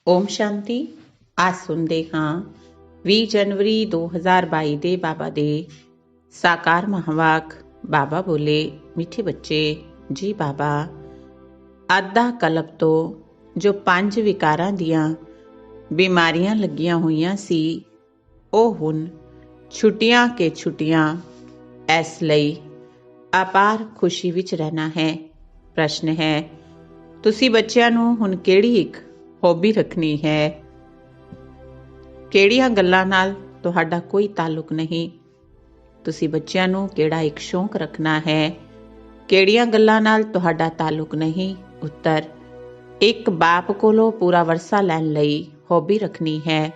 ਓਮ ਸ਼ਾਂਤੀ। ਅੱਜ ਸੁਣਦੇ ਹਾਂ 20 ਜਨਵਰੀ 2022 ਦੇ ਬਾਬਾ ਦੇ ਸਾਕਾਰ ਮਹਾਵਾਕ। ਬਾਬਾ ਬੋਲੇ, ਮਿੱਠੇ ਬੱਚੇ ਜੀ ਬਾਬਾ, ਅੱਧਾ ਕਲਪ ਤੋਂ ਜੋ 5 ਵਿਕਾਰਾਂ ਦੀਆਂ ਬਿਮਾਰੀਆਂ ਲੱਗੀਆਂ ਹੋਈਆਂ ਸੀ, ਉਹ ਹੁਣ ਛੁੱਟੀਆਂ ਕੇ ਛੁੱਟੀਆਂ ਇਸ ਲਈ ਅਪਾਰ ਖੁਸ਼ੀ ਵਿੱਚ ਰਹਿਣਾ ਹੈ। ਪ੍ਰਸ਼ਨ ਹੈ, ਤੁਸੀਂ ਬੱਚਿਆਂ ਨੂੰ ਹੁਣ ਕਿਹੜੀ ਇੱਕ ਹੌਬੀ ਰੱਖਣੀ ਹੈ? ਕਿਹੜੀਆਂ ਗੱਲਾਂ ਨਾਲ ਤੁਹਾਡਾ ਕੋਈ ਤਾਲੁਕ ਨਹੀਂ? ਤੁਸੀਂ ਬੱਚਿਆਂ ਨੂੰ ਕਿਹੜਾ ਇੱਕ ਸ਼ੌਂਕ ਰੱਖਣਾ ਹੈ? ਕਿਹੜੀਆਂ ਗੱਲਾਂ ਨਾਲ ਤੁਹਾਡਾ ਤਾਲੁਕ ਨਹੀਂ? ਉੱਤਰ, ਇੱਕ ਬਾਪ ਕੋਲੋਂ ਪੂਰਾ ਵਰਸਾ ਲੈਣ ਲਈ ਹੌਬੀ ਰੱਖਣੀ ਹੈ।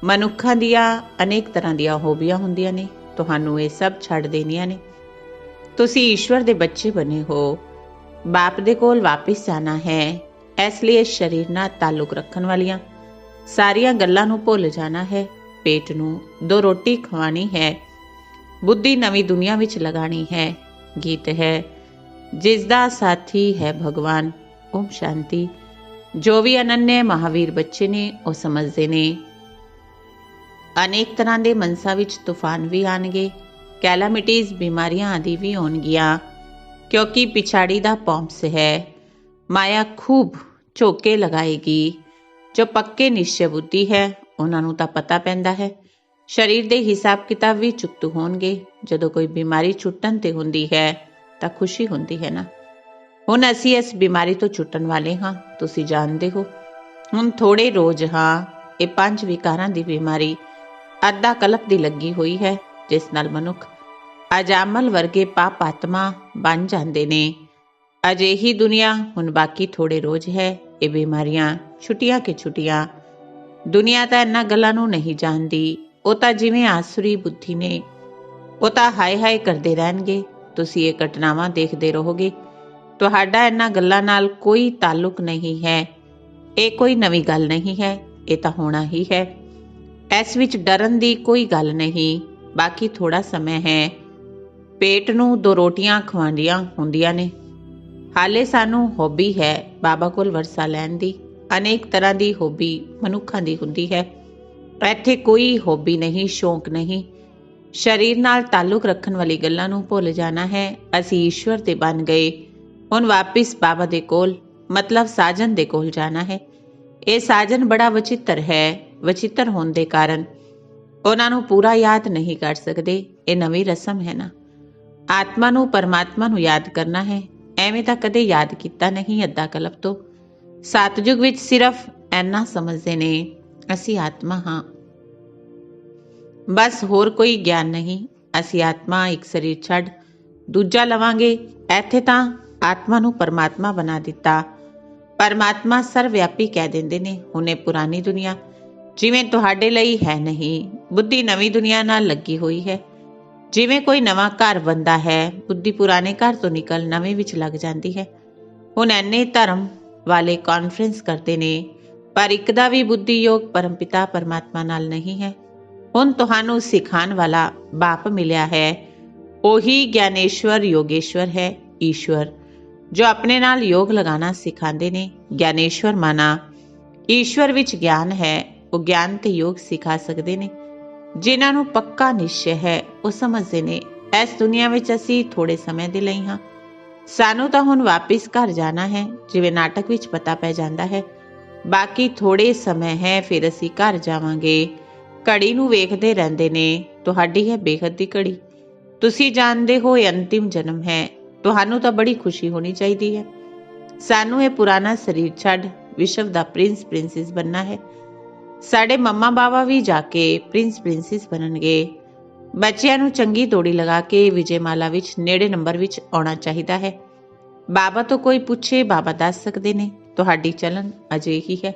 ਮਨੁੱਖਾਂ ਦੀਆਂ ਅਨੇਕ ਤਰ੍ਹਾਂ ਦੀਆਂ ਹੌਬੀਆਂ ਹੁੰਦੀਆਂ ਨੇ, ਤੁਹਾਨੂੰ ਇਹ ਸਭ ਛੱਡ ਦੇਣੀਆਂ ਨੇ। ਤੁਸੀਂ ਈਸ਼ਵਰ ਦੇ ਬੱਚੇ ਬਣੇ ਹੋ, ਬਾਪ ਦੇ ਕੋਲ ਵਾਪਿਸ ਜਾਣਾ ਹੈ। ਇਸ ਲਈ ਇਸ ਸਰੀਰ ਨਾਲ ਤਾਲੁਕ ਰੱਖਣ ਵਾਲੀਆਂ ਸਾਰੀਆਂ ਗੱਲਾਂ ਨੂੰ ਭੁੱਲ ਜਾਣਾ ਹੈ। ਪੇਟ ਨੂੰ 2 ਰੋਟੀ ਖਵਾਣੀ ਹੈ, ਬੁੱਧੀ ਨਵੀਂ ਦੁਨੀਆ ਵਿੱਚ ਲਗਾਣੀ ਹੈ। ਗੀਤ ਹੈ, ਜਿਸ ਦਾ ਸਾਥੀ ਹੈ ਭਗਵਾਨ। ਓਮ ਸ਼ਾਂਤੀ। ਜੋ ਵੀ ਅਨੰਨਯ ਮਹਾਵੀਰ ਬੱਚੇ ਨੇ ਉਹ ਸਮਝਦੇ ਨੇ ਅਨੇਕ ਤਰ੍ਹਾਂ ਦੇ ਮਨਸਾਂ ਵਿੱਚ ਤੂਫਾਨ ਵੀ ਆਉਣਗੇ, ਕੈਲਾਮਿਟੀਜ਼ ਬਿਮਾਰੀਆਂ ਆਦਿ ਵੀ ਹੋਣਗੀਆਂ, ਕਿਉਂਕਿ ਪਿਛਾੜੀ ਦਾ ਪੌਂਪਸ ਹੈ। ਮਾਇਆ ਖੂਬ ਝੋਕੇ ਲਗਾਏਗੀ। ਜੋ ਪੱਕੇ ਨਿਸ਼ਚੈ ਬੁੱਧੀ ਹੈ ਉਹਨਾਂ ਨੂੰ ਤਾਂ ਪਤਾ ਪੈਂਦਾ ਹੈ। ਸਰੀਰ ਦੇ ਹਿਸਾਬ ਕਿਤਾਬ ਵੀ ਚੁਕਤ ਹੋਣਗੇ। ਜਦੋਂ ਕੋਈ ਬਿਮਾਰੀ ਛੁੱਟਣ ਤੇ ਹੁੰਦੀ ਹੈ ਤਾਂ ਖੁਸ਼ੀ ਹੁੰਦੀ ਹੈ ਨਾ। ਹੁਣ ਅਸੀਂ ਇਸ ਬਿਮਾਰੀ ਤੋਂ ਛੁੱਟਣ ਵਾਲੇ ਹਾਂ, ਤੁਸੀਂ ਜਾਣਦੇ ਹੋ। ਹੁਣ ਥੋੜੇ ਰੋਜ਼ ਹਾਂ, ਇਹ 5 ਵਿਕਾਰਾਂ ਦੀ ਬਿਮਾਰੀ ਅੱਧਾ ਕਲਪ ਦੀ ਲੱਗੀ ਹੋਈ ਹੈ, ਜਿਸ ਨਾਲ ਮਨੁੱਖ ਅਜਾਮਲ ਵਰਗੇ ਪਾਪ ਆਤਮਾ ਬਣ ਜਾਂਦੇ ਨੇ। ਅਜਿਹੀ ਦੁਨੀਆ ਹੁਣ ਬਾਕੀ ਥੋੜੇ ਰੋਜ਼ ਹੈ। ਇਹ ਬਿਮਾਰੀਆਂ ਛੁੱਟੀਆਂ ਕੇ ਛੁੱਟੀਆਂ। ਦੁਨੀਆ ਤਾਂ ਇਹਨਾਂ ਗੱਲਾਂ ਨੂੰ ਨਹੀਂ ਜਾਣਦੀ। ਉਹ ਤਾਂ ਜਿਵੇਂ ਆਸੁਰੀ ਬੁੱਧੀ ਨੇ, ਉਹ ਤਾਂ ਹਾਏ ਹਾਏ ਕਰਦੇ ਰਹਿਣਗੇ। ਤੁਸੀਂ ਇਹ ਘਟਨਾਵਾਂ ਦੇਖਦੇ ਰਹੋਗੇ। ਤੁਹਾਡਾ ਇਹਨਾਂ ਗੱਲਾਂ ਨਾਲ ਕੋਈ ਤਾਲੁਕ ਨਹੀਂ ਹੈ। ਇਹ ਕੋਈ ਨਵੀਂ ਗੱਲ ਨਹੀਂ ਹੈ, ਇਹ ਤਾਂ ਹੋਣਾ ਹੀ ਹੈ। ਇਸ ਵਿੱਚ ਡਰਨ ਦੀ ਕੋਈ ਗੱਲ ਨਹੀਂ। ਬਾਕੀ ਥੋੜਾ ਸਮਾਂ ਹੈ। ਪੇਟ ਨੂੰ 2 ਰੋਟੀਆਂ ਖਵਾਉਣੀਆਂ ਹੁੰਦੀਆਂ ਨੇ। ਹਾਲੇ ਸਾਨੂੰ ਹੌਬੀ ਹੈ ਬਾਬਾ ਕੋਲ ਵਰਸਾ ਲੈਣ ਦੀ। ਅਨੇਕ ਤਰ੍ਹਾਂ ਦੀ ਹੌਬੀ ਮਨੁੱਖਾਂ ਦੀ ਹੁੰਦੀ ਹੈ। ਇੱਥੇ ਕੋਈ ਹੌਬੀ ਨਹੀਂ, ਸ਼ੌਂਕ ਨਹੀਂ। ਸਰੀਰ ਨਾਲ ਤਾਲੁਕ ਰੱਖਣ ਵਾਲੀ ਗੱਲਾਂ ਨੂੰ ਭੁੱਲ ਜਾਣਾ ਹੈ। ਅਸੀਂ ਈਸ਼ਵਰ ਦੇ ਬਣ ਗਏ। ਹੁਣ ਵਾਪਿਸ ਬਾਬਾ ਦੇ ਕੋਲ, ਮਤਲਬ ਸਾਜਨ ਦੇ ਕੋਲ ਜਾਣਾ ਹੈ। ਇਹ ਸਾਜਨ ਬੜਾ ਵਚਿੱਤਰ ਹੈ। ਵਚਿੱਤਰ ਹੋਣ ਦੇ ਕਾਰਨ ਉਹਨਾਂ ਨੂੰ ਪੂਰਾ ਯਾਦ ਨਹੀਂ ਕਰ ਸਕਦੇ। ਇਹ ਨਵੀਂ ਰਸਮ ਹੈ ਨਾ। ਆਤਮਾ ਨੂੰ ਪਰਮਾਤਮਾ ਨੂੰ ਯਾਦ ਕਰਨਾ ਹੈ। ਐਵੇਂ ਤਾਂ ਕਦੇ ਯਾਦ ਕੀਤਾ ਨਹੀਂ ਅੱਧਾ ਕਲਪ ਤੋਂ। ਸਤਜੁਗ ਵਿੱਚ ਸਿਰਫ ਇੰਨਾ ਸਮਝਦੇ ਨੇ, ਅਸੀਂ ਆਤਮਾ ਹਾਂ, ਬਸ ਹੋਰ ਕੋਈ ਗਿਆਨ ਨਹੀਂ। ਅਸੀਂ ਆਤਮਾ ਇੱਕ ਸਰੀਰ ਛੱਡ ਦੂਜਾ ਲਵਾਂਗੇ। ਇੱਥੇ ਤਾਂ ਆਤਮਾ ਨੂੰ ਪਰਮਾਤਮਾ ਬਣਾ ਦਿੱਤਾ। ਪਰਮਾਤਮਾ ਸਰਵਿਆਪੀ ਕਹਿ ਦਿੰਦੇ ਨੇ। ਹੁਣ ਇਹ ਪੁਰਾਣੀ ਦੁਨੀਆ ਜਿਵੇਂ ਤੁਹਾਡੇ ਲਈ ਹੈ ਨਹੀਂ। ਬੁੱਧੀ ਨਵੀਂ ਦੁਨੀਆ ਨਾਲ ਲੱਗੀ ਹੋਈ ਹੈ। ਜਿਵੇਂ ਕੋਈ ਨਵਾਂ ਘਰ ਬਣਦਾ ਹੈ, ਬੁੱਧੀ ਪੁਰਾਣੇ ਘਰ ਤੋਂ ਨਿਕਲ ਨਵੇਂ ਵਿੱਚ ਲੱਗ ਜਾਂਦੀ ਹੈ। ਹੁਣ ਐਨੇ ਧਰਮ ਵਾਲੇ ਕਾਨਫਰੰਸ ਕਰਦੇ ਨੇ, ਪਰ ਇੱਕ ਦਾ ਵੀ ਬੁੱਧੀ ਯੋਗ ਪਰਮਪਿਤਾ ਪਰਮਾਤਮਾ ਨਾਲ ਨਹੀਂ ਹੈ। ਹੁਣ ਤੁਹਾਨੂੰ ਸਿਖਾਉਣ ਵਾਲਾ ਬਾਪ ਮਿਲਿਆ ਹੈ, ਉਹੀ ਗਿਆਨੇਸ਼ਵਰ ਯੋਗੇਸ਼ਵਰ ਹੈ। ਈਸ਼ਵਰ ਜੋ ਆਪਣੇ ਨਾਲ ਯੋਗ ਲਗਾਉਣਾ ਸਿਖਾਉਂਦੇ ਨੇ। ਗਿਆਨੇਸ਼ਵਰ ਮਾਨਾ ਈਸ਼ਵਰ ਵਿੱਚ ਗਿਆਨ ਹੈ। ਉਹ ਗਿਆਨ ਤੇ ਯੋਗ ਸਿਖਾ ਸਕਦੇ ਨੇ। ਜਿਨ੍ਹਾਂ ਨੂੰ ਪੱਕਾ ਨਿਸ਼ਚੈ ਹੈ ਉਹ ਸਮਝਦੇ ਨੇ ਇਸ ਦੁਨੀਆ ਵਿੱਚ ਅਸੀਂ ਥੋੜੇ ਸਮੇਂ ਦੇ ਲਈ ਹਾਂ। ਸਾਨੂੰ ਤਾਂ ਹੁਣ ਵਾਪਿਸ ਘਰ ਜਾਣਾ ਹੈ, ਜਿਵੇਂ ਨਾਟਕ ਵਿੱਚ ਪਤਾ ਪੈ ਜਾਂਦਾ ਹੈ। ਬਾਕੀ ਥੋੜੇ ਸਮੇਂ ਹੈ, ਫਿਰ ਅਸੀਂ ਘਰ ਜਾਵਾਂਗੇ। ਘੜੀ ਨੂੰ ਵੇਖਦੇ ਰਹਿੰਦੇ ਨੇ। ਤੁਹਾਡੀ ਹੈ ਬੇਹੱਦ ਦੀ ਘੜੀ। ਤੁਸੀਂ ਜਾਣਦੇ ਹੋ ਇਹ ਅੰਤਿਮ ਜਨਮ ਹੈ। ਤੁਹਾਨੂੰ ਤਾਂ ਬੜੀ ਖੁਸ਼ੀ ਹੋਣੀ ਚਾਹੀਦੀ ਹੈ। ਸਾਨੂੰ ਇਹ ਪੁਰਾਣਾ ਸਰੀਰ ਛੱਡ ਵਿਸ਼ਵ ਦਾ ਪ੍ਰਿੰਸ ਪ੍ਰਿੰਸੈਸ ਬਣਨਾ ਹੈ। ਸਾਡੇ ਮੰਮਾ ਬਾਬਾ ਵੀ ਜਾ ਕੇ ਪ੍ਰਿੰਸ ਪ੍ਰਿੰਸੈਸ ਬਣਨਗੇ। ਬੱਚਿਆਂ ਨੂੰ ਚੰਗੀ ਤੋੜੀ ਲਗਾ ਕੇ ਵਿਜੇ ਮਾਲਾ ਵਿੱਚ ਨੇੜੇ ਨੰਬਰ ਵਿੱਚ ਆਉਣਾ ਚਾਹੀਦਾ ਹੈ। ਬਾਬਾ ਤੋਂ ਕੋਈ ਪੁੱਛੇ, ਬਾਬਾ ਦੱਸ ਸਕਦੇ ਨੇ। ਤੁਹਾਡੀ ਚਲਨ ਅਜਿਹੀ ਹੈ,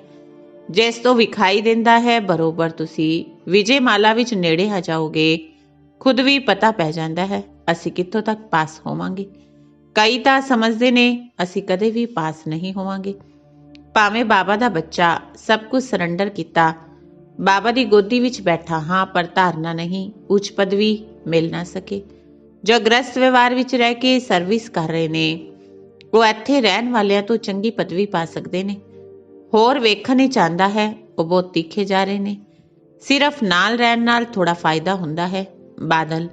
ਜਿਸ ਤੋਂ ਵਿਖਾਈ ਦਿੰਦਾ ਹੈ ਬਰੋਬਰ ਤੁਸੀਂ ਵਿਜੇ ਮਾਲਾ ਵਿੱਚ ਨੇੜੇ ਆ ਜਾਓਗੇ। ਖੁਦ ਵੀ ਪਤਾ ਪੈ ਜਾਂਦਾ ਹੈ ਅਸੀਂ ਕਿੱਥੋਂ ਤੱਕ ਪਾਸ ਹੋਵਾਂਗੇ। ਕਈ ਤਾਂ ਸਮਝਦੇ ਨੇ ਅਸੀਂ ਕਦੇ ਵੀ ਪਾਸ ਨਹੀਂ ਹੋਵਾਂਗੇ। ਭਾਵੇਂ ਬਾਬਾ ਦਾ ਬੱਚਾ ਸਭ ਕੁਝ ਸਰੈਂਡਰ ਕੀਤਾ, ਬਾਬਾ ਦੀ ਗੋਦੀ ਵਿੱਚ ਬੈਠਾ ਹਾਂ, ਪਰ ਧਾਰਨਾ ਨਹੀਂ, ਉੱਚ ਪਦਵੀ ਮਿਲ ਨਾ ਸਕੇ। ਜੋ ਗ੍ਰਸਤ ਵਿਵਹਾਰ ਵਿੱਚ ਰਹਿ ਕੇ ਸਰਵਿਸ ਕਰ ਰਹੇ ਨੇ, ਉਹ ਇੱਥੇ ਰਹਿਣ ਵਾਲਿਆਂ ਤੋਂ ਚੰਗੀ ਪਦਵੀ ਪਾ ਸਕਦੇ ਨੇ। ਹੋਰ ਵੇਖਣ ਹੀ ਚਾਹੁੰਦਾ ਹੈ। ਉਹ ਬਹੁਤ ਤਿੱਖੇ ਜਾ ਰਹੇ ਨੇ। ਸਿਰਫ ਨਾਲ ਰਹਿਣ ਨਾਲ ਥੋੜਾ ਫਾਇਦਾ ਹੁੰਦਾ ਹੈ। ਬਾਦਲ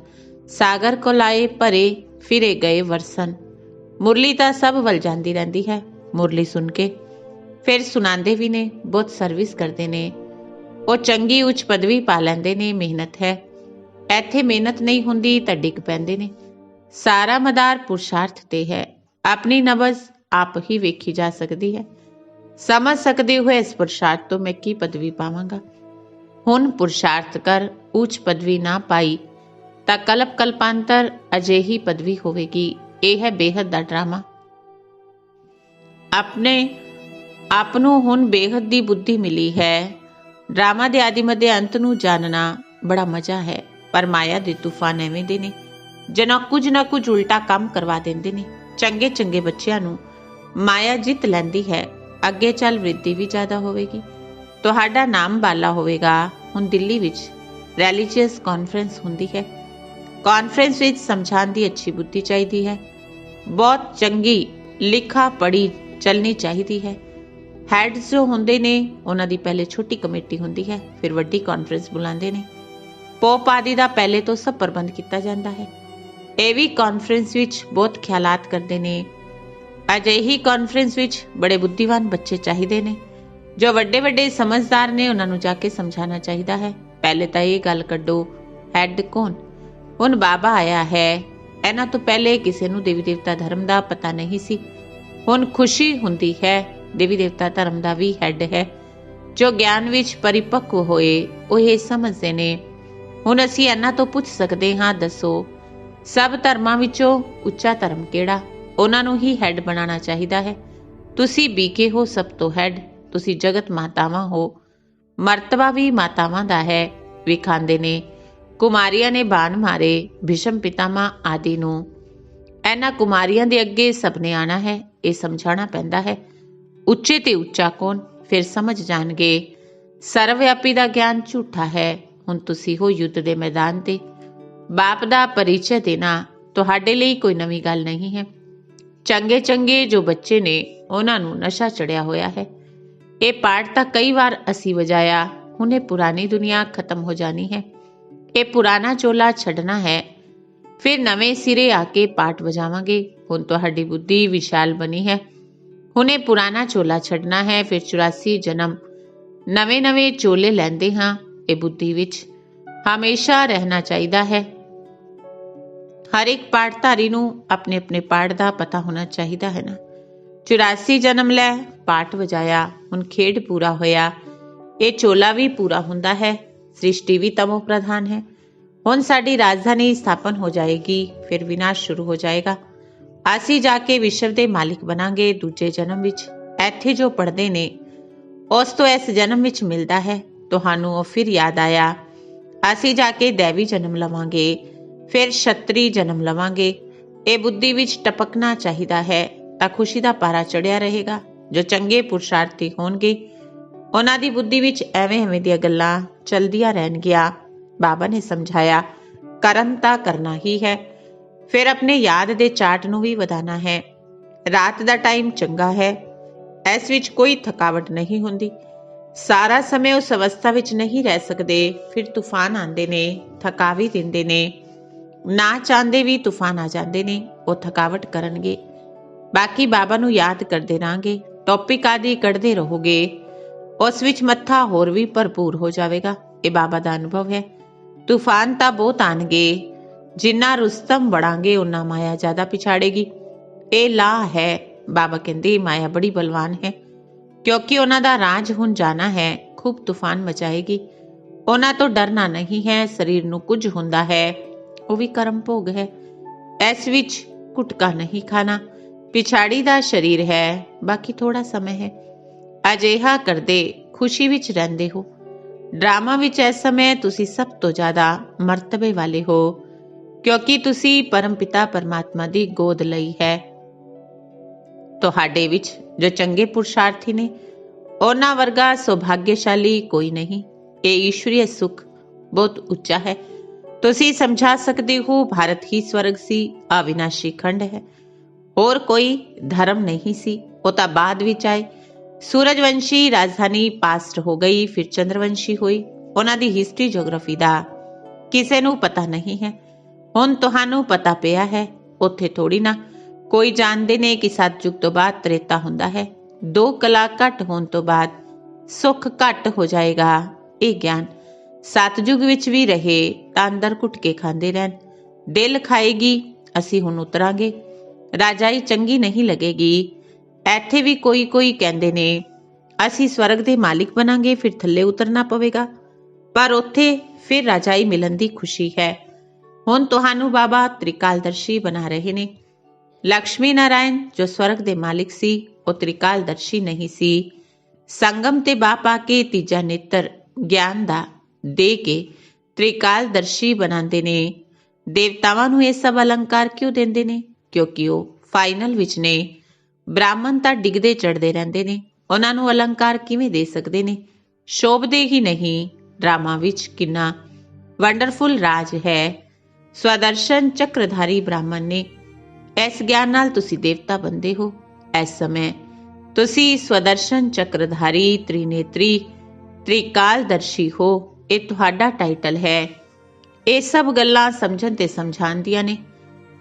ਸਾਗਰ ਕੋਲ ਆਏ ਭਰੇ, ਫਿਰੇ ਗਏ ਵਰਸਨ। ਮੁਰਲੀ ਤਾਂ ਸਭ ਵੱਲ ਜਾਂਦੀ ਰਹਿੰਦੀ ਹੈ। ਮੁਰਲੀ ਸੁਣ ਕੇ ਫਿਰ ਸੁਣਾਉਂਦੇ ਵੀ ਨੇ, ਬਹੁਤ ਸਰਵਿਸ ਕਰਦੇ ਨੇ। ਉਹ ਚੰਗੀ ਉੱਚ ਪਦਵੀ ਪਾ ਲੈਂਦੇ ਨੇ। ਮਿਹਨਤ ਹੈ। ਇੱਥੇ ਮਿਹਨਤ ਨਹੀਂ ਹੁੰਦੀ ਤਾਂ ਡਿੱਗ ਪੈਂਦੇ ਨੇ। ਸਾਰਾ ਮਦਾਰ ਪੁਰਸ਼ਾਰਥ ਤੇ ਹੈ। ਆਪਣੀ ਨਬਜ਼ ਆਪ ਹੀ ਵੇਖੀ ਜਾ ਸਕਦੀ ਹੈ। ਸਮਝ ਸਕਦੇ ਹੋਏ ਇਸ ਪੁਰਸ਼ਾਰਥ ਤੋਂ ਮੈਂ ਕੀ ਪਦਵੀ ਪਾਵਾਂਗਾ। ਹੁਣ ਪੁਰਸ਼ਾਰਥ ਕਰ ਉੱਚ ਪਦਵੀ ਨਾ ਪਾਈ ਤਾਂ ਕਲਪ ਕਲਪਾਂਤਰ ਅਜਿਹੀ ਪਦਵੀ ਹੋਵੇਗੀ। ਇਹ ਹੈ ਬੇਹੱਦ ਦਾ ਡਰਾਮਾ। ਆਪਣੇ ਆਪ ਨੂੰ ਹੁਣ ਬੇਹੱਦ ਦੀ ਬੁੱਧੀ ਮਿਲੀ ਹੈ। ਡਰਾਮਾ ਦੇ ਆਦਿ ਮੱਧ ਅੰਤ ਨੂੰ ਜਾਣਨਾ ਬੜਾ ਮਜ਼ਾ ਹੈ। ਪਰ ਮਾਇਆ ਦੇ ਤੂਫਾਨ ਐਵੇਂ ਦੇ ਨੇ ਜਿਹਨਾਂ ਕੁਝ ਨਾ ਕੁਝ ਉਲਟਾ ਕੰਮ ਕਰਵਾ ਦਿੰਦੇ ਨੇ। ਚੰਗੇ ਚੰਗੇ ਬੱਚਿਆਂ ਨੂੰ ਮਾਇਆ ਜਿੱਤ ਲੈਂਦੀ ਹੈ। ਅੱਗੇ ਚੱਲ ਵ੍ਰਿੱਧੀ ਵੀ ਜ਼ਿਆਦਾ ਹੋਵੇਗੀ। ਤੁਹਾਡਾ ਨਾਮ ਬਾਲਾ ਹੋਵੇਗਾ। ਹੁਣ ਦਿੱਲੀ ਵਿੱਚ ਰਿਲੀਜੀਅਸ ਕਾਨਫਰੰਸ ਹੁੰਦੀ ਹੈ। ਕਾਨਫਰੰਸ ਵਿੱਚ ਸਮਝਾਉਣ ਦੀ ਅੱਛੀ ਬੁੱਧੀ ਚਾਹੀਦੀ ਹੈ। ਬਹੁਤ ਚੰਗੀ ਲਿਖਾ ਪੜ੍ਹੀ ਚੱਲਣੀ ਚਾਹੀਦੀ ਹੈ। ਹੈਡਸ ਜੋ ਹੁੰਦੇ ਨੇ ਉਹਨਾਂ ਦੀ ਪਹਿਲੇ ਛੋਟੀ ਕਮੇਟੀ ਹੁੰਦੀ ਹੈ, ਫਿਰ ਵੱਡੀ ਕਾਨਫਰੰਸ ਬੁਲਾਉਂਦੇ ਨੇ। ਪੋਪ ਆਦਿ ਦਾ ਪਹਿਲੇ ਤੋਂ ਸਭ ਪ੍ਰਬੰਧ ਕੀਤਾ ਜਾਂਦਾ ਹੈ। ਇਹ ਵੀ ਕਾਨਫਰੰਸ ਵਿੱਚ ਬਹੁਤ ਖਿਆਲਾਤ ਕਰਦੇ ਨੇ। ਅਜਿਹੀ ਕਾਨਫਰੰਸ ਵਿੱਚ ਬੜੇ ਬੁੱਧੀਵਾਨ ਬੱਚੇ ਚਾਹੀਦੇ ਨੇ ਜੋ ਵੱਡੇ ਵੱਡੇ ਸਮਝਦਾਰ ਨੇ। ਉਹਨਾਂ ਨੂੰ ਜਾ ਕੇ ਸਮਝਾਉਣਾ ਚਾਹੀਦਾ ਹੈ। ਪਹਿਲੇ ਤਾਂ ਇਹ ਗੱਲ ਕੱਢੋ, ਹੈਡ ਕੌਣ? ਹੁਣ ਬਾਬਾ ਆਇਆ ਹੈ। ਇਹਨਾਂ ਤੋਂ ਪਹਿਲੇ ਕਿਸੇ ਨੂੰ ਦੇਵੀ ਦੇਵਤਾ ਧਰਮ ਦਾ ਪਤਾ ਨਹੀਂ ਸੀ। ਹੁਣ ਖੁਸ਼ੀ ਹੁੰਦੀ ਹੈ। ਦੇਵੀ ਦੇਵਤਾ ਧਰਮ ਦਾ ਵੀ ਹੈਡ ਹੈ। ਜੋ ਗਿਆਨ ਵਿੱਚ ਪਰਿਪੱਕਵ ਹੋਏ ਉਹ ਇਹ ਸਮਝਦੇ ਨੇ। ਹੁਣ ਅਸੀਂ ਇਹਨਾਂ ਤੋਂ ਪੁੱਛ ਸਕਦੇ ਹਾਂ, ਦੱਸੋ ਸਭ ਧਰਮਾਂ ਵਿੱਚੋਂ ਉੱਚਾ ਧਰਮ ਕਿਹੜਾ? ਉਹਨਾਂ ਨੂੰ ਹੀ ਹੈਡ ਬਣਾਉਣਾ ਚਾਹੀਦਾ ਹੈ। ਤੁਸੀਂ ਬੀਕੇ ਹੋ ਸਭ ਤੋਂ ਹੈਡ। ਤੁਸੀਂ ਜਗਤ ਮਾਤਾਵਾਂ ਹੋ। ਮਰਤਬਾ ਵੀ ਮਾਤਾਵਾਂ ਦਾ ਹੈ। ਵਿਖਾਉਂਦੇ ਨੇ ਕੁਮਾਰੀਆਂ ਨੇ ਬਾਣ ਮਾਰੇ ਭੀਸ਼ਮ ਪਿਤਾਮਾ ਆਦਿ ਨੂੰ। ਇਹਨਾਂ ਕੁਮਾਰੀਆਂ ਦੇ ਅੱਗੇ ਸਭ ਨੇ ਆਣਾ ਹੈ। ਇਹ ਸਮਝਾਉਣਾ ਪੈਂਦਾ ਹੈ। ਉੱਚੇ ਤੇ ਉੱਚਾ ਕੌਣ? ਫਿਰ ਸਮਝ ਜਾਣਗੇ। ਸਰਵਵਿਆਪੀ ਦਾ ਗਿਆਨ ਝੂਠਾ ਹੈ। ਹੁਣ ਤੁਸੀਂ ਹੋ ਯੁੱਧ ਦੇ ਮੈਦਾਨ ਤੇ। ਬਾਪ ਦਾ ਪਰਿਚੈ ਦੇਣਾ ਤੁਹਾਡੇ ਲਈ ਕੋਈ ਨਵੀਂ ਗੱਲ ਨਹੀਂ ਹੈ। ਚੰਗੇ ਚੰਗੇ ਜੋ ਬੱਚੇ ਨੇ ਉਹਨਾਂ ਨੂੰ ਨਸ਼ਾ ਚੜਿਆ ਹੋਇਆ ਹੈ। ਇਹ ਪਾਠ ਤਾਂ ਕਈ ਵਾਰ ਅਸੀਂ ਵਜਾਇਆ। ਹੁਣ ਇਹ ਪੁਰਾਣੀ ਦੁਨੀਆ ਖਤਮ ਹੋ ਜਾਣੀ ਹੈ। ਇਹ ਪੁਰਾਣਾ ਚੋਲਾ ਛੱਡਣਾ ਹੈ। ਫਿਰ ਨਵੇਂ ਸਿਰੇ ਆ ਕੇ ਪਾਠ ਵਜਾਵਾਂਗੇ। ਹੁਣ ਤੁਹਾਡੀ ਬੁੱਧੀ ਵਿਸ਼ਾਲ ਬਣੀ ਹੈ। ਹੁਣ ਇਹ ਪੁਰਾਣਾ ਚੋਲਾ ਛੱਡਣਾ ਹੈ। ਫਿਰ 84 ਜਨਮ ਨਵੇਂ ਨਵੇਂ ਚੋਲੇ ਲੈਂਦੇ ਹਾਂ। ਇਹ ਬੁੱਧੀ ਵਿੱਚ ਹਮੇਸ਼ਾ ਰਹਿਣਾ ਚਾਹੀਦਾ ਹੈ। ਹਰ ਇੱਕ ਪਾਠਧਾਰੀ ਨੂੰ ਆਪਣੇ ਆਪਣੇ ਪਾਠ ਦਾ ਪਤਾ ਹੋਣਾ ਚਾਹੀਦਾ ਹੈ ਨਾ। 84 ਜਨਮ ਲੈ ਪਾਠ ਵਜਾਇਆ। ਹੁਣ ਖੇਡ ਪੂਰਾ ਹੋਇਆ। ਇਹ ਚੋਲਾ ਵੀ ਪੂਰਾ ਹੁੰਦਾ ਹੈ। ਸ੍ਰਿਸ਼ਟੀ ਵੀ ਤਮੋ ਪ੍ਰਧਾਨ ਹੈ। ਹੁਣ ਸਾਡੀ ਰਾਜਧਾਨੀ ਸਥਾਪਨ ਹੋ ਜਾਏਗੀ। ਫਿਰ ਵਿਨਾਸ਼ ਸ਼ੁਰੂ ਹੋ ਜਾਏਗਾ। ਅਸੀਂ ਜਾ ਕੇ ਵਿਸ਼ਵ ਦੇ ਮਾਲਿਕ ਬਣਾਂਗੇ ਦੂਜੇ ਜਨਮ ਵਿੱਚ। ਇੱਥੇ ਜੋ ਪੜ੍ਹਦੇ ਨੇ ਉਸ ਤੋਂ ਇਸ ਜਨਮ ਵਿੱਚ ਮਿਲਦਾ ਹੈ। ਤੁਹਾਨੂੰ ਉਹ ਫਿਰ ਯਾਦ ਆਇਆ। ਅਸੀਂ ਜਾ ਕੇ ਦੇਵੀ ਜਨਮ ਲਵਾਂਗੇ। ਫਿਰ ਛਤਰੀ ਜਨਮ ਲਵਾਂਗੇ। ਇਹ ਬੁੱਧੀ ਵਿੱਚ ਟਪਕਣਾ ਚਾਹੀਦਾ ਹੈ ਤਾਂ ਖੁਸ਼ੀ ਦਾ ਪਾਰਾ ਚੜਿਆ ਰਹੇਗਾ। ਜੋ ਚੰਗੇ ਪੁਰਸ਼ਾਰਥੀ ਹੋਣਗੇ ਉਹਨਾਂ ਦੀ ਬੁੱਧੀ ਵਿੱਚ ਐਵੇਂ ਐਵੇਂ ਦੀਆਂ ਗੱਲਾਂ ਚਲਦੀਆਂ ਰਹਿਣਗੀਆਂ। ਬਾਬਾ ਨੇ ਸਮਝਾਇਆ, ਕਰਮ ਤਾਂ ਕਰਨਾ ਹੀ ਹੈ। ਫਿਰ ਆਪਣੇ ਯਾਦ ਦੇ ਚਾਰਟ ਨੂੰ ਵੀ ਵਧਾਉਣਾ ਹੈ। ਰਾਤ ਦਾ ਟਾਈਮ ਚੰਗਾ ਹੈ। ਇਸ ਵਿੱਚ ਕੋਈ ਥਕਾਵਟ ਨਹੀਂ ਹੁੰਦੀ। ਸਾਰਾ ਸਮੇਂ ਉਸ ਅਵਸਥਾ ਵਿੱਚ ਨਹੀਂ ਰਹਿ ਸਕਦੇ। ਫਿਰ ਤੂਫਾਨ ਆਉਂਦੇ ਨੇ, ਥਕਾ ਵੀ ਦਿੰਦੇ ਨੇ। ਨਾ ਚਾਹੁੰਦੇ ਵੀ ਤੂਫਾਨ ਆ ਜਾਂਦੇ ਨੇ। ਉਹ ਥਕਾਵਟ ਕਰਨਗੇ। ਬਾਕੀ ਬਾਬਾ ਨੂੰ ਯਾਦ ਕਰਦੇ ਰਹਾਂਗੇ। ਟੌਪਿਕ ਆਦਿ ਕੱਢਦੇ ਰਹੋਗੇ। ਉਸ ਵਿੱਚ ਮੱਥਾ ਹੋਰ ਵੀ ਭਰਪੂਰ ਹੋ ਜਾਵੇਗਾ। ਇਹ ਬਾਬਾ ਦਾ ਅਨੁਭਵ ਹੈ। ਤੂਫਾਨ ਤਾਂ ਬਹੁਤ ਆਉਣਗੇ। ਜਿੰਨਾ ਰੁਸਤਮ ਬੜਾਂਗੇ ਓਨਾ ਮਾਇਆ ਜ਼ਿਆਦਾ ਪਿਛਾੜੇਗੀ। ਇਹ ਲਾਹ ਹੈ। ਬਾਬਾ ਕਹਿੰਦੇ ਮਾਇਆ ਬੜੀ ਬਲਵਾਨ ਹੈ। ਕਿਉਂਕਿ ਉਹਨਾਂ ਦਾ ਰਾਜ ਹੁਣ ਜਾਣਾ ਹੈ। ਖੂਬ ਤੂਫਾਨ ਮਚਾਏਗੀ। ਉਹਨਾਂ ਤੋਂ ਡਰਨਾ ਨਹੀਂ ਹੈ। ਸਰੀਰ ਨੂੰ ਕੁਝ ਹੁੰਦਾ ਹੈ ਉਹ ਵੀ ਕਰਮ ਭੋਗ ਹੈ। ਇਸ ਵਿੱਚ ਕੁਟਕਾ ਨਹੀਂ ਖਾਣਾ। ਪਿਛਾੜੀ ਦਾ ਸਰੀਰ ਹੈ। ਬਾਕੀ ਥੋੜਾ ਸਮੇਂ ਹੈ। ਅਜਿਹਾ ਕਰਦੇ ਖੁਸ਼ੀ ਵਿੱਚ ਰਹਿੰਦੇ ਹੋ। ਡਰਾਮਾ ਵਿੱਚ ਇਸ ਸਮੇਂ ਤੁਸੀਂ ਸਭ ਤੋਂ ਜ਼ਿਆਦਾ ਮਰਤਬੇ ਵਾਲੇ ਹੋ ਕਿਉਂਕਿ ਤੁਸੀਂ ਪਰਮਪਿਤਾ ਪਰਮਾਤਮਾ ਦੀ ਗੋਦ ਲਈ ਹੈ। ਤੁਹਾਡੇ ਵਿੱਚ ਜੋ ਚੰਗੇ ਪੁਰਸ਼ਾਰਥੀ ਨੇ ਉਹਨਾਂ ਵਰਗਾ ਸੁਭਾਗਿਆਸ਼ਾਲੀ ਕੋਈ ਨਹੀਂ। ਇਹ ਈਸ਼ਵਰੀ ਸੁੱਖ ਬਹੁਤ ਉੱਚਾ ਹੈ। ਤੁਸੀਂ ਸਮਝਾ ਸਕਦੇ ਹੋ ਭਾਰਤ ਹੀ ਸਵਰਗ ਸੀ। ਅਵਿਨਾਸ਼ੀ ਖੰਡ ਹੈ। ਹੋਰ ਕੋਈ ਧਰਮ ਨਹੀਂ ਸੀ। ਉਹ ਤਾਂ ਬਾਅਦ ਵਿੱਚ ਆਏ। ਸੂਰਜਵੰਸ਼ੀ ਰਾਜਧਾਨੀ ਪਾਸਟ ਹੋ ਗਈ, ਫਿਰ ਚੰਦਰਵੰਸ਼ੀ ਹੋਈ। ਉਹਨਾਂ ਦੀ ਹਿਸਟਰੀ ਜੀਓਗ੍ਰਾਫੀ ਦਾ ਕਿਸੇ ਨੂੰ ਪਤਾ ਨਹੀਂ ਹੈ। ਹੁਣ ਤੁਹਾਨੂੰ ਪਤਾ ਪਿਆ ਹੈ। ਉੱਥੇ ਥੋੜੀ ਨਾ ਕੋਈ ਜਾਣਦੇ ਨੇ ਕਿ ਸਤਯੁਗ ਤੋਂ ਬਾਅਦ ਤ੍ਰੇਤਾ ਹੁੰਦਾ ਹੈ। 2 ਕਲਾ ਘੱਟ ਹੋਣ ਤੋਂ ਬਾਅਦ ਸੁੱਖ ਘੱਟ ਹੋ ਜਾਏਗਾ। ਇਹ ਗਿਆਨ ਸਤਯੁਗ ਵਿੱਚ ਵੀ ਰਹੇ ਤਾਂ ਅੰਦਰ ਘੁੱਟ ਕੇ ਖਾਂਦੇ ਰਹਿਣ। ਦਿਲ ਖਾਏਗੀ ਅਸੀਂ ਹੁਣ ਉਤਰਾਂਗੇ। ਰਾਜਾਈ ਚੰਗੀ ਨਹੀਂ ਲੱਗੇਗੀ। ਇੱਥੇ ਵੀ ਕੋਈ ਕਹਿੰਦੇ ਨੇ ਅਸੀਂ ਸਵਰਗ ਦੇ ਮਾਲਿਕ ਬਣਾਂਗੇ, ਫਿਰ ਥੱਲੇ ਉਤਰਨਾ ਪਵੇਗਾ। ਪਰ ਉੱਥੇ ਫਿਰ ਰਾਜਾਈ ਮਿਲਣ ਦੀ ਖੁਸ਼ੀ ਹੈ। ਹੁਣ ਤੁਹਾਨੂੰ ਬਾਬਾ ਤ੍ਰਿਕਾਲਦਰਸ਼ੀ ਬਣਾ ਰਹੇ ਨੇ। ਲక్ష్ਮੀ ਨਾਰਾਇਣ ਜੋ ਸਵਰਗ ਦੇ ਮਾਲਿਕ ਸੀ ਉਹ ਤ੍ਰਿਕਾਲਦਰਸ਼ੀ ਨਹੀਂ ਸੀ। ਸੰਗਮ ਤੇ ਬਾਪ ਆ ਕੇ ਤੀਜਾ ਨੇਤਰ ਗਿਆਨ ਦਾ ਦੇ ਕੇ ਤ੍ਰਿਕਾਲਦਰਸ਼ੀ ਬਣਾਉਂਦੇ ਨੇ। ਦੇਵਤਾਵਾਂ ਨੂੰ ਇਹ ਸਭ ਅਲੰਕਾਰ ਕਿਉਂ ਦਿੰਦੇ ਨੇ? ਕਿਉਂਕਿ ਉਹ ਫਾਈਨਲ ਵਿੱਚ ਨੇ। ਬ੍ਰਾਹਮਣ ਤਾਂ ਡਿੱਗਦੇ ਚੜ੍ਹਦੇ ਰਹਿੰਦੇ ਨੇ, ਉਹਨਾਂ ਨੂੰ ਅਲੰਕਾਰ ਕਿਵੇਂ ਦੇ ਸਕਦੇ ਨੇ? ਸ਼ੋਭਦੇ ਹੀ ਨਹੀਂ। ਡਰਾਮਾ ਵਿੱਚ ਕਿੰਨਾ ਵੰਡਰਫੁਲ ਰਾਜ ਹੈ। ਸਵਦਰਸ਼ਨ ਚੱਕਰਧਾਰੀ ਬ੍ਰਾਹਮਣ ਨੇ। ਇਸ ਗਿਆਨ ਨਾਲ ਤੁਸੀਂ ਦੇਵਤਾ ਬਣਦੇ ਹੋ। ਇਸ ਸਮੇਂ ਤੁਸੀਂ ਸਵਦਰਸ਼ਨ ਚੱਕਰਧਾਰੀ, ਤ੍ਰਿਨੇਤਰੀ, ਤ੍ਰਿਕਾਲਦਰਸ਼ੀ ਹੋ। ਇਹ ਤੁਹਾਡਾ ਟਾਈਟਲ ਹੈ। ਇਹ ਸਭ ਗੱਲਾਂ ਸਮਝਣ ਤੇ ਸਮਝਾਉਣ ਦੀਆਂ ਨੇ।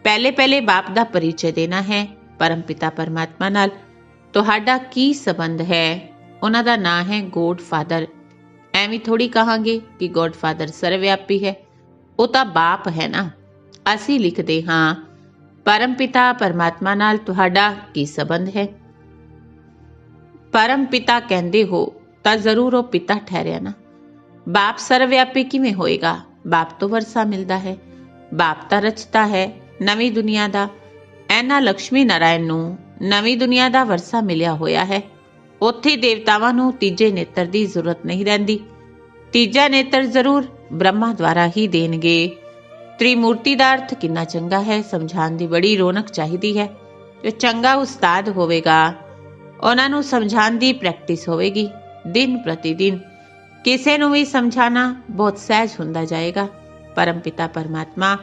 ਪਹਿਲੇ ਬਾਪ ਦਾ ਪਰਿਚੈ ਦੇਣਾ ਹੈ। ਪਰਮ ਪਿਤਾ ਪਰਮਾਤਮਾ ਨਾਲ ਤੁਹਾਡਾ ਕੀ ਸੰਬੰਧ ਹੈ? ਉਹਨਾਂ ਦਾ ਨਾਂ ਹੈ ਗੋਡ ਫਾਦਰ। ਐਵੇਂ ਥੋੜੀ ਕਹਾਂਗੇ ਕਿ ਗੋਡ ਫਾਦਰ ਸਰਵਵਿਆਪੀ ਹੈ। ਉਹ ਤਾਂ ਬਾਪ ਹੈ ਨਾ। ਅਸੀਂ ਲਿਖਦੇ ਹਾਂ ਪਰਮ ਪਿਤਾ ਪਰਮਾਤਮਾ ਨਾਲ ਤੁਹਾਡਾ ਕੀ ਸੰਬੰਧ ਹੈ? ਪਰਮ ਪਿਤਾ ਕਹਿੰਦੇ ਹੋ ਤਾਂ ਜ਼ਰੂਰ ਉਹ ਪਿਤਾ ਠਹਿਰਿਆ ਨਾ। ਬਾਪ ਸਰਵਵਿਆਪੀ ਕਿਵੇਂ ਹੋਏਗਾ? ਬਾਪ ਤੋਂ ਵਰਸਾ ਮਿਲਦਾ ਹੈ। ਬਾਪ ਤਾਂ ਰਚਤਾ ਹੈ ਨਵੀਂ ਦੁਨੀਆ ਦਾ। ਇਹਨਾਂ ਲక్ష్ਮੀ ਨਾਰਾਇਣ ਨੂੰ ਨਵੀਂ ਦੁਨੀਆ ਦਾ ਵਰਸਾ ਮਿਲਿਆ ਹੋਇਆ ਹੈ। ਉੱਥੇ ਦੇਵਤਾਵਾਂ ਨੂੰ ਤੀਜੇ ਨੇਤਰ ਦੀ ਜ਼ਰੂਰਤ ਨਹੀਂ ਰਹਿੰਦੀ। ਤੀਜਾ ਨੇਤਰ ਜ਼ਰੂਰ ਬ੍ਰਹਮਾ ਦੁਆਰਾ ਹੀ ਦੇਣਗੇ। ਤ੍ਰਿਮੂਰਤੀ ਦਾ ਅਰਥ ਕਿੰਨਾ ਚੰਗਾ ਹੈ, ਸਮਝਾਉਣ ਦੀ ਬੜੀ ਰੌਣਕ ਚਾਹੀਦੀ ਹੈ। ਜੋ ਚੰਗਾ ਉਸਤਾਦ ਹੋਵੇਗਾ ਉਹਨਾਂ ਨੂੰ ਸਮਝਾਉਣ ਦੀ ਪ੍ਰੈਕਟਿਸ ਹੋਵੇਗੀ ਦਿਨ ਪ੍ਰਤੀ ਦਿਨ। ਕਿਸੇ ਨੂੰ ਵੀ ਸਮਝਾਉਣਾ ਬਹੁਤ ਸਹਿਜ ਹੁੰਦਾ ਜਾਏਗਾ। ਪਰਮ ਪਿਤਾ ਪਰਮਾਤਮਾ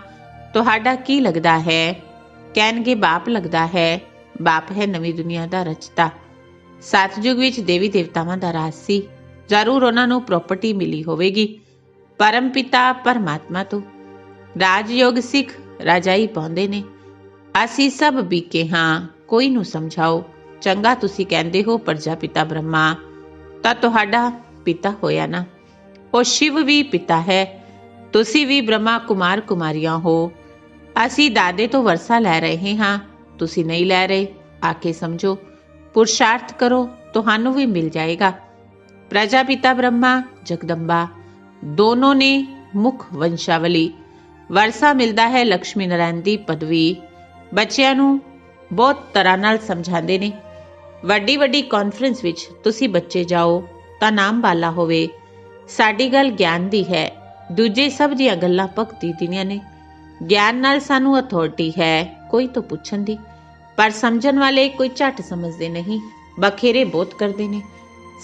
ਤੁਹਾਡਾ ਕੀ ਲੱਗਦਾ ਹੈ? ਕਹਿਣਗੇ ਬਾਪ ਲੱਗਦਾ ਹੈ। ਬਾਪ ਹੈ ਨਵੀਂ ਦੁਨੀਆ ਦਾ ਰਚਤਾ। ਸਤਯੁਗ ਵਿੱਚ ਦੇਵੀ ਦੇਵਤਾਵਾਂ ਦਾ ਰਾਜ ਸੀ। ਜ਼ਰੂਰ ਉਹਨਾਂ ਨੂੰ ਪ੍ਰਾਪਰਟੀ ਮਿਲੀ ਹੋਵੇਗੀ ਪਰਮ ਪਿਤਾ ਪਰਮਾਤਮਾ ਤੋਂ। ਰਾਜਯੋਗ ਸਿੱਖ ਰਾਜਾਈ ਪਾਉਂਦੇ ਨੇ। ਅਸੀਂ ਸਭ ਬੀਕੇ ਹਾਂ। ਕੋਈ ਨੂੰ ਸਮਝਾਓ। ਚੰਗਾ ਤੁਸੀਂ ਕਹਿੰਦੇ ਹੋ ਪ੍ਰਜਾਪਿਤਾ ਬ੍ਰਹਮਾ ਤਾਂ ਤੁਹਾਡਾ ਪਿਤਾ ਹੋਇਆ ਨਾ। ਉਹ ਸ਼ਿਵ ਵੀ ਪਿਤਾ ਹੈ। ਤੁਸੀਂ ਵੀ ਬ੍ਰਹਮਾ ਕੁਮਾਰ ਕੁਮਾਰੀਆਂ ਹੋ। ਅਸੀਂ ਦਾਦੇ ਤੋਂ ਵਰਸਾ ਲੈ ਰਹੇ ਹਾਂ, ਤੁਸੀਂ ਨਹੀਂ ਲੈ ਰਹੇ। ਆ ਕੇ ਸਮਝੋ, ਪੁਰਸ਼ਾਰਥ ਕਰੋ, ਤੁਹਾਨੂੰ ਵੀ ਮਿਲ ਜਾਏਗਾ। ਪ੍ਰਜਾਪਿਤਾ ਬ੍ਰਹਮਾ ਜਗਦੰਬਾ ਦੋਨੋਂ ਨੇ ਮੁੱਖ ਵੰਸ਼ਾਵਲੀ। ਵਰਸਾ ਮਿਲਦਾ ਹੈ ਲక్ష్ਮੀ ਨਾਰਾਇਣ ਦੀ ਪਦਵੀ। ਬੱਚਿਆਂ ਨੂੰ ਬਹੁਤ ਤਰ੍ਹਾਂ ਨਾਲ ਸਮਝਾਉਂਦੇ ਨੇ। ਵੱਡੀ ਕਾਨਫਰੰਸ ਵਿੱਚ ਤੁਸੀਂ ਬੱਚੇ ਜਾਓ ਤਾਂ ਨਾਮ ਵਾਲਾ ਹੋਵੇ। ਸਾਡੀ ਗੱਲ ਗਿਆਨ ਦੀ ਹੈ, ਦੂਜੇ ਸਭ ਦੀਆਂ ਗੱਲਾਂ ਭਗਤੀ ਦੀਆਂ ਨੇ। ਗਿਆਨ ਨਾਲ ਸਾਨੂੰ ਅਥਾਰਟੀ ਹੈ ਕੋਈ ਤੋਂ ਪੁੱਛਣ ਦੀ। ਪਰ ਸਮਝਣ ਵਾਲੇ ਕੋਈ ਝੱਟ ਸਮਝਦੇ ਨਹੀਂ, ਬਖੇਰੇ ਬਹੁਤ ਕਰਦੇ ਨੇ।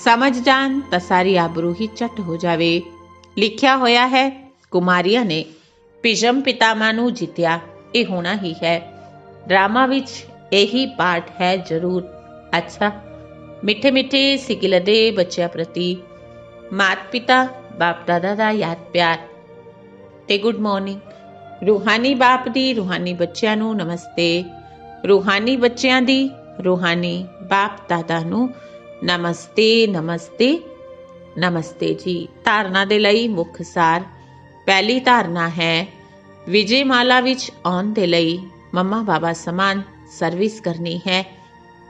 ਸਮਝ ਜਾਣ ਤਾਂ ਸਾਰੀ ਆਬਰੂ ਹੀ ਝੱਟ ਹੋ ਜਾਵੇ। ਲਿਖਿਆ ਹੋਇਆ ਹੈ ਕੁਮਾਰੀਆਂ ਨੇ ਭੀਸ਼ਮ ਪਿਤਾਮਹ ਨੂੰ ਜਿੱਤਿਆ। ਇਹ ਹੋਣਾ ਹੀ ਹੈ। ਡਰਾਮਾ ਵਿੱਚ ਇਹੀ ਪਾਠ ਹੈ ਜ਼ਰੂਰ। ਅੱਛਾ, ਮਿੱਠੇ ਸਿਕਿਲ ਦੇ ਬੱਚਿਆਂ ਪ੍ਰਤੀ ਮਾਤ ਪਿਤਾ ਬਾਪ ਦਾਦਾ ਦਾ ਯਾਦ ਪਿਆਰ ਤੇ ਗੁੱਡ ਮਾਰਨਿੰਗ। ਰੂਹਾਨੀ ਬਾਪ ਦੀ ਰੂਹਾਨੀ ਬੱਚਿਆਂ ਨੂੰ ਨਮਸਤੇ। ਰੂਹਾਨੀ ਬੱਚਿਆਂ ਦੀ ਰੂਹਾਨੀ ਬਾਪ ਦਾਦਾ ਨੂੰ ਨਮਸਤੇ ਜੀ। ਧਾਰਨਾ ਦੇ ਲਈ ਮੁੱਖ ਸਾਰ। ਪਹਿਲੀ ਧਾਰਨਾ ਹੈ ਵਿਜੇ ਮਾਲਾ ਵਿੱਚ ਆਉਣ ਦੇ ਲਈ ਮੰਮਾ ਬਾਬਾ ਸਮਾਨ ਸਰਵਿਸ ਕਰਨੀ ਹੈ।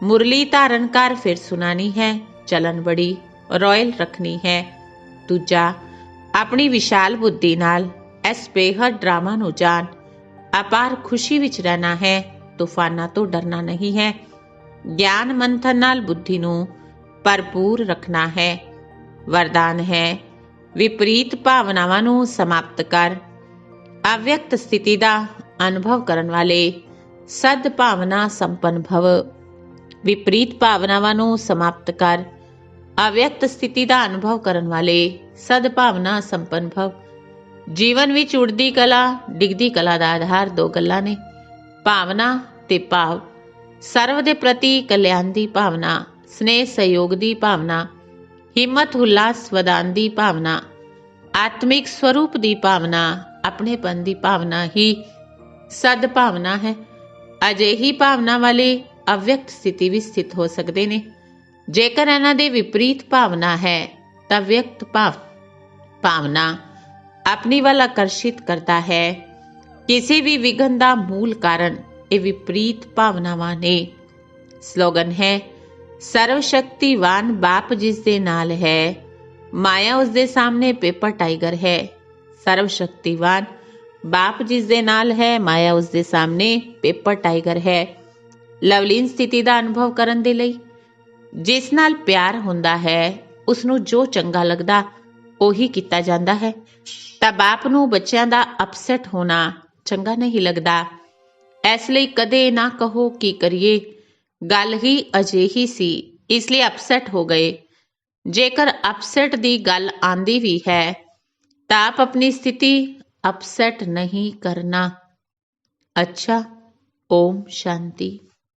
ਮੁਰਲੀ ਧਾਰਨ ਕਰ ਫਿਰ ਸੁਣਾਣੀ ਹੈ। ਚਲਨ ਬੜੀ ਰਾਇਲ ਰੱਖਣੀ ਹੈ। ਦੂਜਾ, ਆਪਣੀ ਵਿਸ਼ਾਲ ਬੁੱਧੀ ਨਾਲ ਇਸ ਬੇਹੱਦ ਡਰਾਮਾ ਨੂੰ ਜਾਣ। ਅਪਾਰ ਖੁਸ਼ੀ ਵਿੱਚ ਰਹਿਣਾ ਹੈ। ਤੂਫਾਨਾਂ ਤੋਂ ਡਰਨਾ ਨਹੀਂ ਹੈ। ਗਿਆਨ ਮੰਥਨ ਨਾਲ ਬੁੱਧੀ ਨੂੰ ਭਰਪੂਰ ਰੱਖਣਾ ਹੈ। ਵਰਦਾਨ ਹੈ ਵਿਪਰੀਤ ਭਾਵਨਾਵਾਂ ਨੂੰ ਸਮਾਪਤ ਕਰ। ਅਵਿਅਕਤ ਸਥਿਤੀ ਦਾ ਅਨੁਭਵ ਕਰਨ ਵਾਲੇ ਸਦ ਭਾਵਨਾ ਸੰਪੰਨ ਭਵ। ਵਿਪਰੀਤ ਭਾਵਨਾਵਾਂ ਨੂੰ ਸਮਾਪਤ ਕਰ। ਅਵਿਅਕਤ ਸਥਿਤੀ ਦਾ ਅਨੁਭਵ ਕਰਨ ਵਾਲੇ ਸਦ ਭਾਵਨਾ ਸੰਪੰਨ ਭਵ। ਜੀਵਨ ਵਿੱਚ ਉੜਦੀ ਕਲਾ ਡਿੱਗਦੀ ਕਲਾ ਦਾ ਆਧਾਰ 2 ਗੱਲਾਂ ਨੇ, ਭਾਵਨਾ ਤੇ ਭਾਵ। ਸਰਵ ਦੇ ਪ੍ਰਤੀ ਕਲਿਆਣ ਦੀ ਭਾਵਨਾ स्नेह सहयोग की भावना, हिम्मत उल्लास वदान की भावना, आत्मिक स्वरूप की भावना, अपनेपन की भावना ही सद्भावना है। अजिही भावना वाले अव्यक्त स्थिति भी स्थित हो सकते ने। जेकर इन्हां दे विपरीत भावना है तां व्यक्त भावना अपनी वाल आकर्षित करता है। किसी भी विघन का मूल कारण ये विपरीत भावनावां ने। स्लोगन है, सर्वशक्तिवान बाप जिसदे नाल है, माया उसदे सामने पेपर टाइगर है। सर्वशक्तिवान बाप जिसदे नाल है, माया उसदे सामने पेपर टाइगर है। लवलीन स्थिति का अनुभव करन दे लई जिस नाल प्यार हुंदा है, उसनूं जो चंगा लगदा ਉਹੀ ਕੀਤਾ ਜਾਂਦਾ है। ਤਾਂ ਬਾਪ ਨੂੰ ਬੱਚਿਆਂ ਦਾ ਅਪਸੈਟ ਹੋਣਾ ਚੰਗਾ नहीं लगदा। ਇਸ ਲਈ ਕਦੇ ਨਾ ਕਹੋ ਕੀ ਕਰੀਏ, ਗੱਲ ਹੀ ਅਜਿਹੀ ਸੀ ਇਸ ਲਈ ਅਪਸੈਟ ਹੋ ਗਏ। ਜੇਕਰ ਅਪਸੈਟ ਦੀ ਗੱਲ ਆਂਦੀ ਵੀ ਹੈ ਤਾਂ ਆਪ ਆਪਣੀ ਸਥਿਤੀ ਅਪਸੈਟ नहीं करना। अच्छा, ओम शांति।